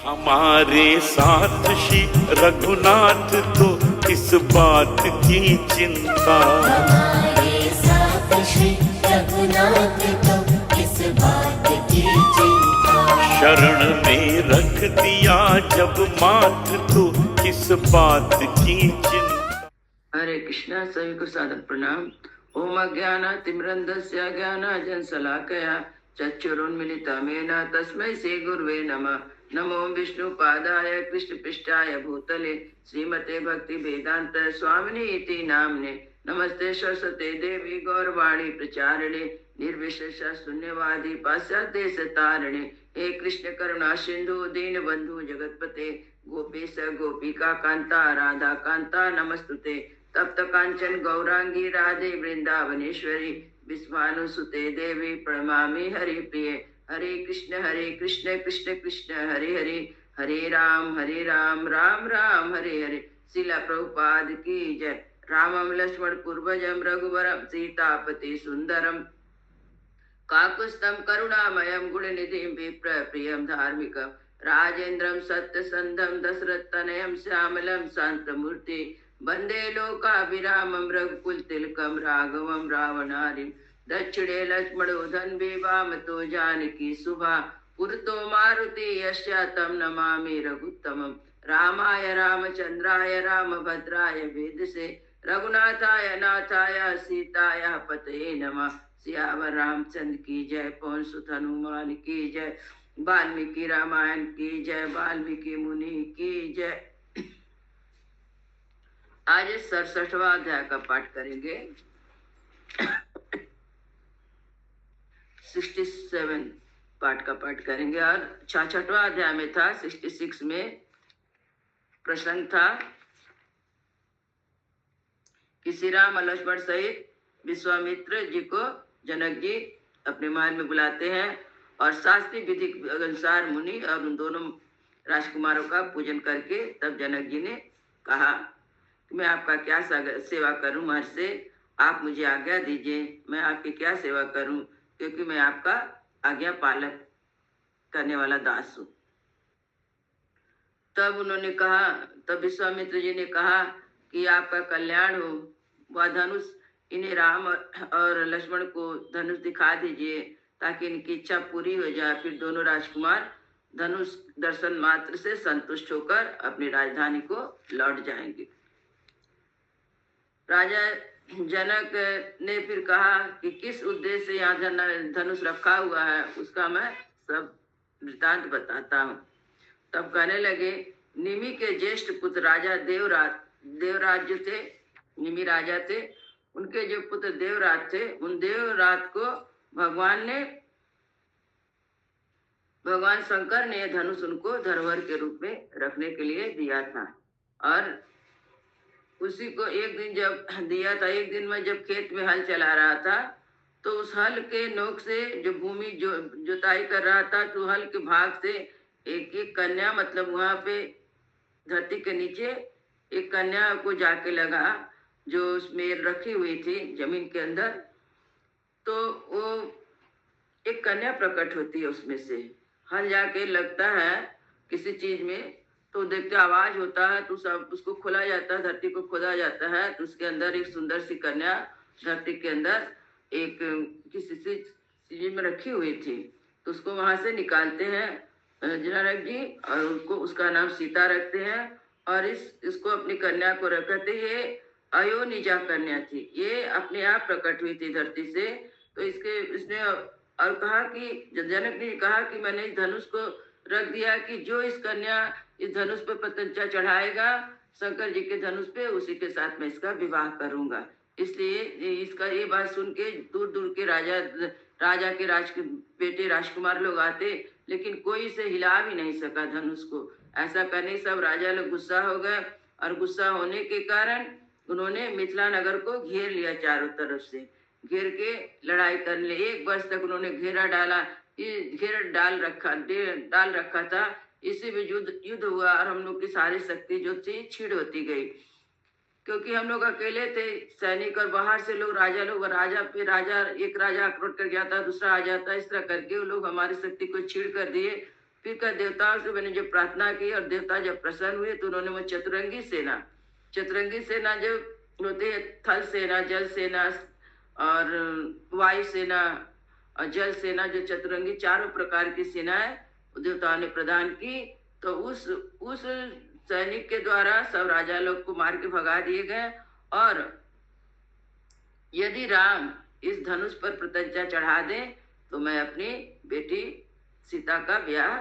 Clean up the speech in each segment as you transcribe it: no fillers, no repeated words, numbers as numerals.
हमारे साथ श्री रघुनाथ तो किस बात की चिंता, हमारे साथ श्री रघुनाथ तो किस बात की चिंता। शरण में रख दिया जब माथ तो किस बात की चिंता। हरे कृष्णा। सभी को सादर प्रणाम। ओम अज्ञानातिमिरन्धस्य ज्ञानाञ्जनशलाकया चक्षुरुन्मीलितं तस्मै श्री गुरुवे नमः। नमो विष्णुपादाय कृष्णपृष्ठाय भूतले श्रीमते भक्ति वेदांत स्वामिने इति नाम्ने। नमस्ते सरस्वते देवी गौरवाणी प्रचारिणे निर्विशेष शून्यवादी पाश्चात्य तारिणे। हे कृष्ण करुणा सिंधु दीन बंधु जगतपते गोपीश गोपिका कांता राधा कांता नमस्तुते। तप्त कांचन गौरांगी राधे वृंदावनेश्वरी विश्वानुसुते देवी प्रणमामि हरि प्रिय। हरे कृष्ण कृष्ण कृष्ण हरे हरे, हरे राम राम राम हरे हरे। शिला प्रभुपाद की जय। रामम लक्ष्मण पूर्वजम रघुवरम सीतापति सुंदरम काकुस्तम करुणामयम गुणनिधिं विप्रप्रियं धार्मिकं राजेन्द्रं सत्यसंधं दशरथतनयं श्यामलं शान्तमूर्ति वन्दे लोकाभिरामं रघुकुलतिलकं राघवं रावणारिं। दक्षिणे लक्ष्मणो धन्वी वामतो जानकी शुभा पुरतो मारुति यस्यातं नमामि रघुत्तमं। रामाय रामचंद्राय रामभद्राय वेदसे रघुनाथाय नाथाय सीताय पतये नमः। सियावर रामचंद्र की जय, पवन सुत हनुमान की जय, वाल्मीकि रामायण की जय, वाल्मीकि मुनि की जय। आज 67वां अध्याय का पाठ करेंगे। 67 पाठ का पाठ करेंगे और 66वां अध्याय में था 66 में प्रसंग था कि श्री राम लक्ष्मण सहित विश्वामित्र जी को जनक जी अपने महल में बुलाते हैं और शास्त्रीय विधि के अनुसार मुनि और उन दोनों राजकुमारों का पूजन करके तब जनक जी ने कहा कि मैं आपका क्या सेवा करूं महर्षि, आप मुझे आज्ञा दीजिए, मैं आपकी क्या सेवा करूं, क्योंकि मैं आपका आज्ञा पालक करने वाला दास हूं। तब उन्होंने कहा, तब विश्वामित्र जी ने कहा कि आपका कल्याण हो, वह धनुष इन्हें राम और लक्ष्मण को धनुष दिखा दीजिए ताकि इनकी इच्छा पूरी हो जाए। फिर दोनों राजकुमार धनुष दर्शन मात्र से संतुष्ट होकर अपनी राजधानी को लौट जाएंगे। राजा जनक ने फिर कहा कि किस उद्देश्य से यहाँ धनुष रखा हुआ है, उसका मैं सब वृतांत बताता हूँ। तब कहने लगे, निमि के ज्येष्ठ पुत्र राजा देवराज जो थे, निमि राजा थे, उनके जो पुत्र देवराज थे, उन देवराज को भगवान शंकर ने धनुष उनको धरोहर के रूप में रखने के लिए दिया था। और उसी को एक दिन जब दिया था, एक दिन में जब खेत में हल चला रहा था तो उस हल के नोक से जो भूमि जुताई कर रहा था, तो हल के भाग से एक कन्या, मतलब वहां पे धरती के नीचे एक कन्या को जाके लगा जो उसमें रखी हुई थी जमीन के अंदर। तो वो एक कन्या प्रकट होती है उसमें से, हल जाके लगता है किसी चीज में, तो देखते आवाज होता है, तो सब उसको खोला जाता है, धरती को खोदा जाता है, तो उसके अंदर एक सुंदर सी कन्या धरती के अंदर एक किसी चीज में रखी हुई थी। तो उसको वहां से निकालते हैं जनक जी और उनको उसका नाम सीता रखते हैं। और इसको अपनी कन्या को रखते, ये अयोनिजा कन्या थी, ये अपने आप प्रकट हुई थी धरती से। तो इसने और कहा कि जनक ने कहा कि मैंने इस धनुष को रख दिया कि जो इस कन्या इस धनुष पे पतंजा चढ़ाएगा शंकर जी के धनुष पे, उसी के साथ मैं इसका विवाह करूंगा। इसलिए इसका ये बात सुन के दूर दूर के राजा के बेटे राजकुमार लोग आते, लेकिन कोई इसे हिला भी नहीं सका धनुष को। ऐसा करने सब राजा लोग गुस्सा हो गए और गुस्सा होने के कारण उन्होंने मिथिला नगर को घेर लिया, चारों तरफ से घेर के लड़ाई करने लगे। 1 वर्ष तक उन्होंने घेरा डाल रखा था। इसी में युद्ध हुआ और हम लोग की सारी शक्ति जो थी छीड़ होती गई, क्योंकि हम लोग अकेले थे सैनिक और बाहर से लोग एक राजा आक्रमण कर गया था, दूसरा आ जाता, इस तरह करके वो लोग हमारी शक्ति को छीड़ कर दिए फिर का देवताओं से मैंने जब प्रार्थना की और देवता जब प्रसन्न हुए तो उन्होंने वो चतुरंगी सेना जो होती है, थल सेना, जल सेना और वायु सेना और जल सेना, जो चतुरंगी चारों प्रकार की सेनाएं देवताओं ने प्रदान की। तो उस सैनिक के द्वारा सब राजा लोग को मार के भगा दिए गए। और यदि राम इस धनुष पर प्रत्यंचा चढ़ा दे तो मैं अपनी बेटी सीता का ब्याह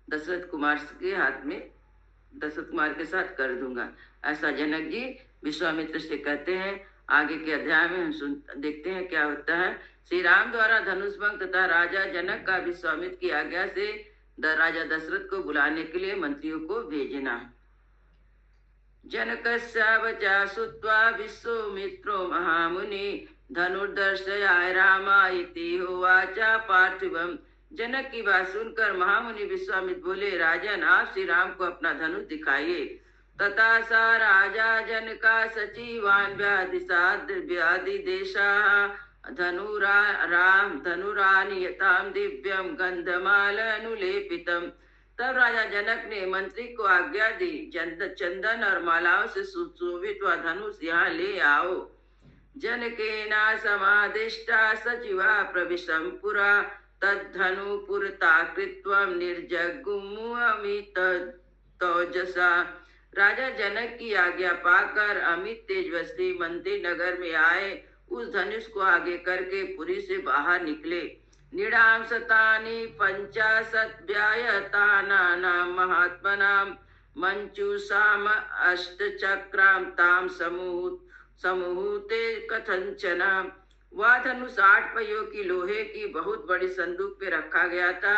दशरथ कुमार के हाथ में, दशरथ कुमार के साथ कर दूंगा। ऐसा जनक जी विश्वामित्र से कहते हैं। आगे के अध्याय में हम देखते हैं क्या होता है। श्री राम द्वारा धनुष भंग तथा राजा जनक का विश्वामित्र की आज्ञा से राजा दशरथ को बुलाने के लिए मंत्रियों को भेजना। जनकस्यावचा श्रुत्वा विश्वामित्रो महामुनि धनुर्दर्शयाय रामा इति होवाचा पार्थिवम्। जनक की बात सुनकर महामुनि विश्वामित्र बोले, राजन आप श्री राम को अपना धनुष दिखाइए। तथा सा राजा जनका सचिवान व्याधि देशा धनुरानियताम दिव्यम गंधमालनुलेपितम। तब राजा जनक ने मंत्री को आज्ञा दी, चंदन और मालाओं से सुशोभित वह धनुष यहाँ ले आओ। जनकेना समादिष्टा सचिवा प्रविशं पुरा तद्धनुपुरता कृत्वं निर्जगुमुअमित तौजसा। राजा जनक की आज्ञा पाकर अमित तेजस्वी मंत्री नगर में आए। उस धनुष को आगे करके पुरी से बाहर निकले। निडाम सतानी पंचाशत व्यायतानानां महात्मनां मंचूसाम अष्टचक्रां ताम समूहते कथंचना। वह धनुष 8 पहियों की लोहे की बहुत बड़ी संदूक पे रखा गया था।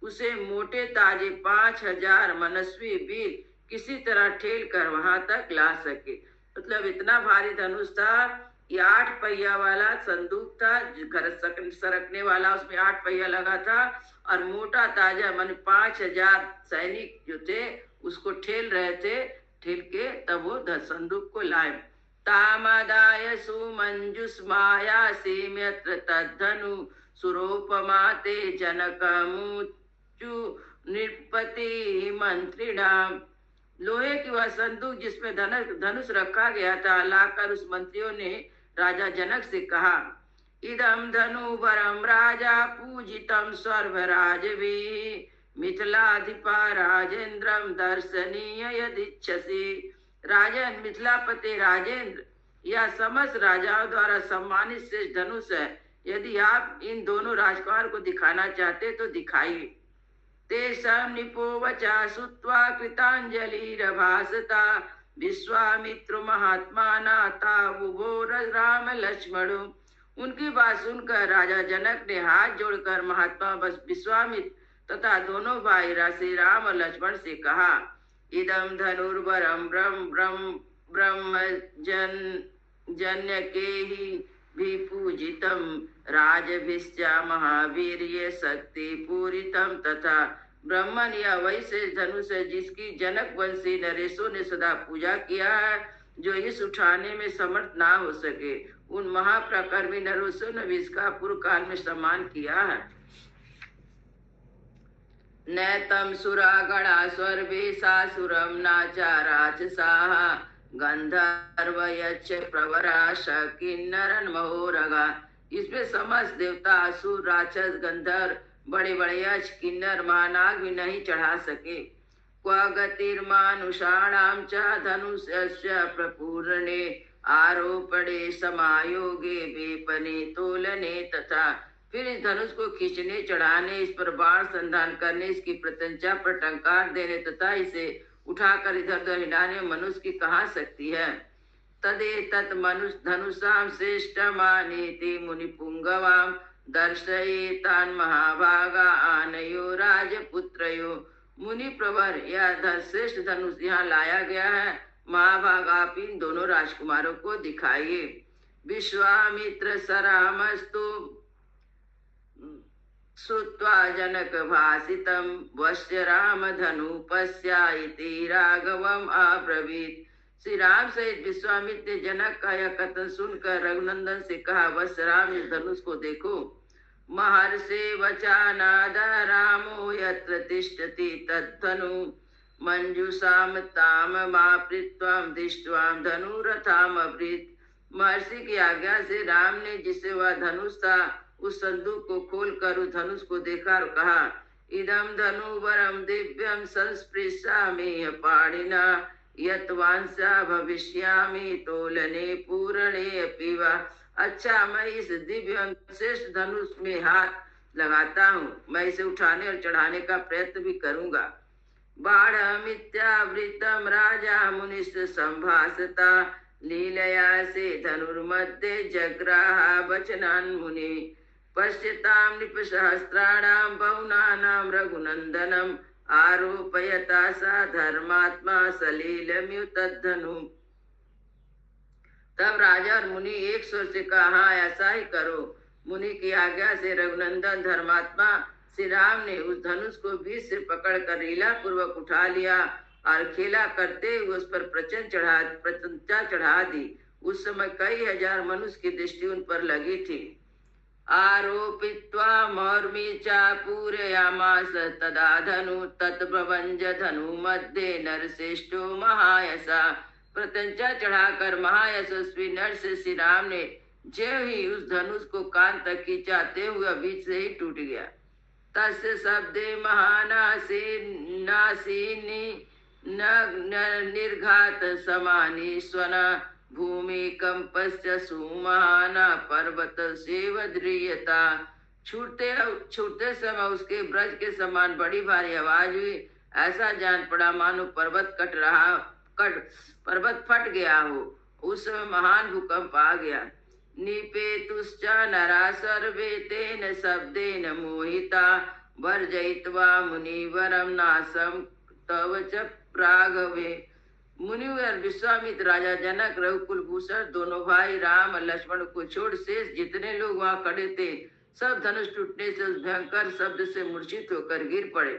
उसे मोटे ताजे 5000 मनस्वी वीर किसी तरह ठेल कर वहां तक ला सके। मतलब इतना भारी धनुष था। ये 8 पहिया वाला संदूक था, घर सरकने वाला, उसमें 8 पहिया लगा था और मोटा ताजा मन 5000 सैनिक जो थे उसको ठेल रहे थे। ठेल के तब वो संदूक को लाए। तामदाय सुमंजुष्माया सीम्यत्र तद्धनु सुरोपमाते जनकमुचु नृपति मंत्रिणाम। लोहे की वह संदूक जिसमें धनुष रखा गया था लाकर उस मंत्रियों ने राजा जनक से कहा, इदम धनुवरम राजा पूजितम सर्वराजभिः मिथिलाधिपा राजेंद्रम दर्शनीय यदिच्छसि। राजन मिथिलापति राजेंद्र या समस्त राजाओं द्वारा सम्मानित श्रेष्ठ धनुष है। यदि आप इन दोनों राजकुमार को दिखाना चाहते तो दिखाइए। तेषां निपोवचा श्रुत्वा कृतांजलिरभासता विश्वामित्र महात्माना तावुभो राम लक्ष्मण। उनकी बात सुनकर राजा जनक ने हाथ जोड़कर महात्मा विश्वामित्र तथा दोनों भाई श्री राम और लक्ष्मण से कहा, इदम धनुर्वरम ब्रह्म जन्य के ही भी पूजितम राजभिश्च महावीर्य शक्ति पूरितम। तथा ब्रह्मन या वैसे धनुष है जिसकी जनक वंशी नरेशों ने सदा पूजा किया है, जो इस उठाने में समर्थ ना हो सके। उन महाप्रकर्मी नरेशों ने इसका पूर्व काल में सम्मान किया है। नैतम सुरा गणा स्वर्वे सासुरम नाचा राजसाः गंधर्व यक्ष प्रवराश किन्नरन महोरगा। इसमें समस्त देवता असुर राक्षस गंधर्व बड़े बड़े यक्ष किन्नर महानाग भी नहीं चढ़ा सके। क्व गतिर्मानुषाणां च धनुषस्य प्रपूर्णे आरोपणे समायोगे वेपने तोलने। तथा फिर इस धनुष को खींचने चढ़ाने, इस पर बाण संधान करने, इसकी प्रत्यंचा पर टंकार देने तथा इसे उठाकर इधर उधर हिलाने मनुष्य की कहाँ शक्ति है। तदेतत् मनुष्य धनुषां श्रेष्ठमानेति मुनिपुंगवां दर्शयेतान् महाभागा आनयो राजपुत्रयो। मुनि प्रवर यह श्रेष्ठ धनुष यहाँ लाया गया है। महाभाग आप इन दोनों राजकुमारों को दिखाइए। विश्वामित्र सरामस्तु श्रुत्वा जनक भाषितं वश्य राम धनुपस्या इति राघवम अब्रवीत। श्री राम सहित विश्वामित्र ने जनक का यह कथन सुनकर रघुनंदन से कहा, वश्य राम इस धनुष को देखो। महर्षे वचानाद रामो यत्र तिष्ठति तद्धनु मंजूषाम ताम मापृत्वाम दृष्ट्वाम धनुरथाम अभृत। महर्षि की आज्ञा से राम ने जिसे वह धनुष था उस संदूक को खोल कर उस धनुष को देखा और कहा, इदम धनुवरम दिव्यम संस्पृशामि पाणिना यत् वांसा भविष्यामि तोलने पूरणे अपि वा। अच्छा, मैं इस दिव्य श्रेष्ठ धनुष में हाथ लगाता हूँ, मैं इसे उठाने और चढ़ाने का प्रयत्न भी करूंगा। बाढ़मित्यावृतम राजा मुनिश्च संभाषता लीलया से धनुर्मध्ये जग्राह वचनान् मुनि पश्यतां नृपसहस्राणां बहुनानां रघुनंदनम आरोपयता सा धर्मात्मा सलीलम्युतद्धनु। तब राजा और मुनि एक स्वर से कहा, हाँ ऐसा ही करो। मुनि की आज्ञा से रघुनंदन धर्मात्मा श्री राम ने उस धनुष को बीच से पकड़कर लीला पूर्वक उठा लिया और खेला करते हुए उस पर प्रचंचा चढ़ा दी। उस समय कई हजार मनुष्य की दृष्टि उन पर लगी थी। आरोपित्वा मौर्मी चा पूरयामास तदा धनु तत्प्रभंज धनु मध्ये नरश्रेष्ठो महायसा। प्रत्यंचा चढ़ाकर महायशस्वी नर से श्री राम ने ज्यों ही उस धनुष को कान तक खींचाते हुए बीच से ही टूट गया। तस्य शब्दे महानासी नासीनि निर्घात समानी स्वना भूमि कंपश्च सुमहाना पर्वत सेवद्रियता। छूटते समय उसके ब्रज के समान बड़ी भारी आवाज हुई। ऐसा जान पड़ा मानो पर्वत फट गया हो। उस समय महान भूकंप आ गया। निपेतुश्च नरा सर्वे तेन शब्देन मोहिता वर्जयित्वा मुनिवरम नासम तव च प्रागवे। मुनिवर विश्वामित्र, राजा जनक, रघुकुल भूषण दोनों भाई राम और लक्ष्मण को छोड़ शेष जितने लोग वहां खड़े थे सब धनुष टूटने से उस भयंकर शब्द से मूर्छित होकर गिर पड़े।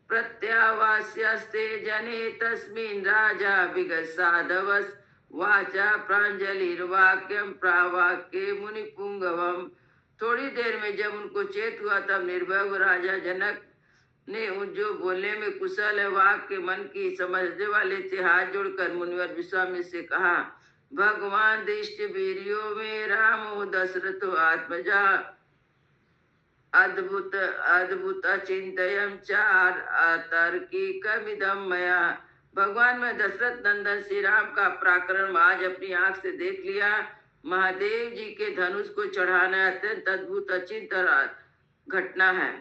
प्रत्यावास्यस्ते जने तस्मिन् राजा विगसाधवस् वाचा प्रांजलिर्वाक्यम प्रावाक्ये मुनिपुंगवम। थोड़ी देर में जब उनको चेत हुआ तब निर्भय राजा जनक ने जो बोलने में कुशल है वाक्य मन की समझने वाले थे हाथ जोड़कर मुनिवर विश्वामित्र से कहा, भगवान दृष्ट वीरियो में रामो दशरथो आत्मजा अद्भुत अद्भुत चिंतयम चार अतर्किकमिदं मया। भगवान में दशरथ नंदन श्री राम का पराक्रम आज अपनी आंख से देख लिया। महादेव जी के धनुष को चढ़ाना अत्यंत अद्भुत अचिंत्य घटना है।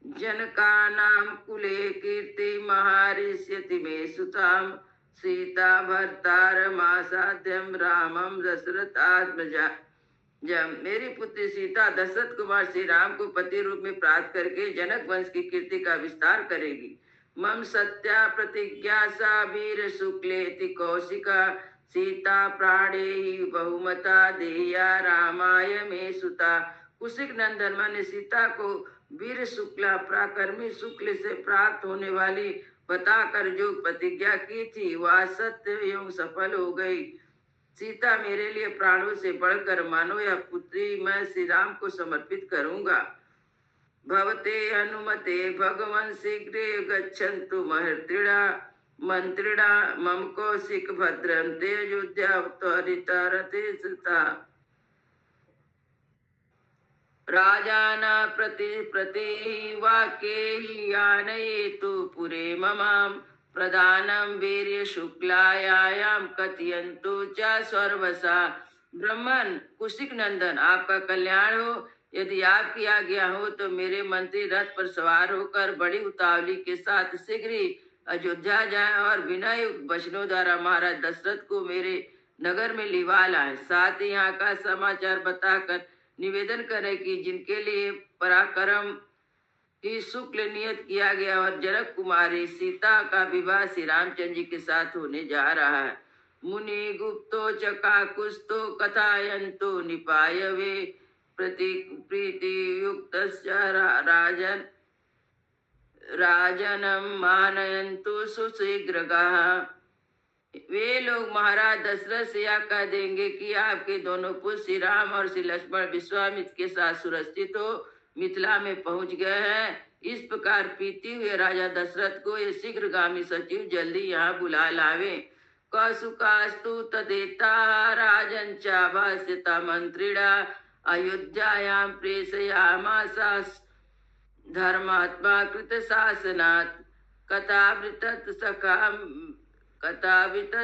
जनका नाम कुले कीर्ति महारिष्यति मे सुताम सीता भर्तार मासाध्यम रामम दशरथात्मजा। जब मेरी पुत्री सीता दशरथ कुमार श्री राम को पति रूप में प्राप्त करके जनक वंश की कीर्ति का विस्तार करेगी। मम सत्या प्रतिज्ञा सा वीर शुक्लेति कौशिका सीता प्राणे ही बहुमता देया रामाय में सुता। कुशिक नंदन मैंने सीता को वीर शुक्ला प्राकर्मी शुक्ल से प्राप्त होने वाली बताकर जो प्रतिज्ञा की थी वह सत्य एवं सफल हो गई। सीता मेरे लिए प्राणों से बढ़कर मानो यह पुत्री मैं श्री राम को समर्पित करूंगा। भवते हनुमते भगवन् शीघ्रे गच्छन्तु महर्षिणा मंत्रिणा मम कौशिक भद्रं ते अयोध्या त्वरिता रथे सुता। राजाना प्रति वाक्ये आनयेतु पुरे ममां प्रधानं वीर्य शुक्लायां कथयन्तु च सर्वसा। ब्रह्मन कुशिक नंदन, आपका कल्याण हो। यदि आपकी आज्ञा हो तो मेरे मंत्री रथ पर सवार होकर बड़ी उतावली के साथ शीघ्र ही अयोध्या जाएं और विनय वचनों द्वारा महाराज दशरथ को मेरे नगर में लिवा लाएं। साथ ही यहाँ का समाचार बताकर निवेदन करें कि जिनके लिए पराक्रम की शुक्ल नियत किया गया और जनक कुमारी सीता का विवाह श्री रामचंद्र जी के साथ होने जा रहा है। मुनि गुप्तो च काकुस्तो कथायन्तो निपायवे प्रीति युक्त राजनम मानयन्तु सुशीघ्रगाः। वे लोग महाराज दशरथ से यह कह देंगे कि आपके दोनों पुत्र श्री राम और श्री लक्ष्मण विश्वामित्र के साथ सुरक्षित हो मिथिला में पहुंच गए हैं। इस प्रकार पीते हुए राजा दशरथ को ये शीघ्रगामी सचिव जल्दी यहाँ बुला लावे। कौसुकास्तु तदेता राजन चाभास्यता मंत्रिणा अयोध्यायां प्रेषयामासा धर्मात्मा कृत शासनात् कथावृत सखा कथावृत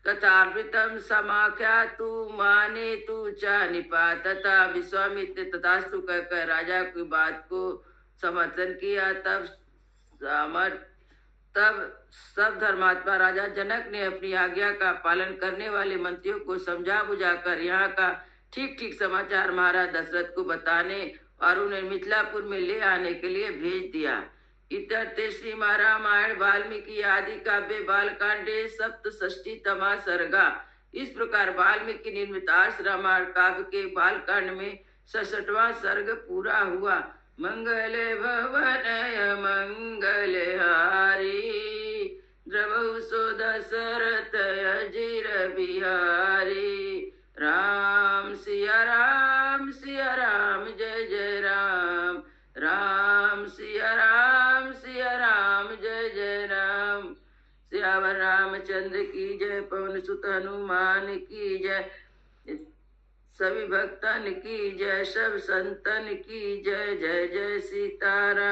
कथावृतम समाख्या तू माने तू चा निपातता। विश्वामित्र तथास्तु कहकर राजा की बात को समर्थन किया। तब सब धर्मात्मा राजा जनक ने अपनी आज्ञा का पालन करने वाले मंत्रियों को समझा बुझाकर यहाँ का ठीक ठीक समाचार महाराज दशरथ को बताने और उन्हें मिथिलापुर में ले आने के लिए भेज दिया। इतर्थे श्री रामायण वाल्मीकि आदि काव्य बालकांडे सप्तषष्टि तमा सर्गा। इस प्रकार वाल्मीकि निर्मित आर्ष रामायण काव्य के बालकांड में 66वां सर्ग पूरा हुआ। मंगले भवनय मंगले हारी द्रवौ सो दशरथ अजिर बिहारी। राम सिया राम जय जय राम। राम सिया राम जय जय राम। सियावर रामचंद्र की जय। पवन सुत हनुमान की जय। सभी भक्तन की जय। सब संतन की जय। जय जय सीताराम।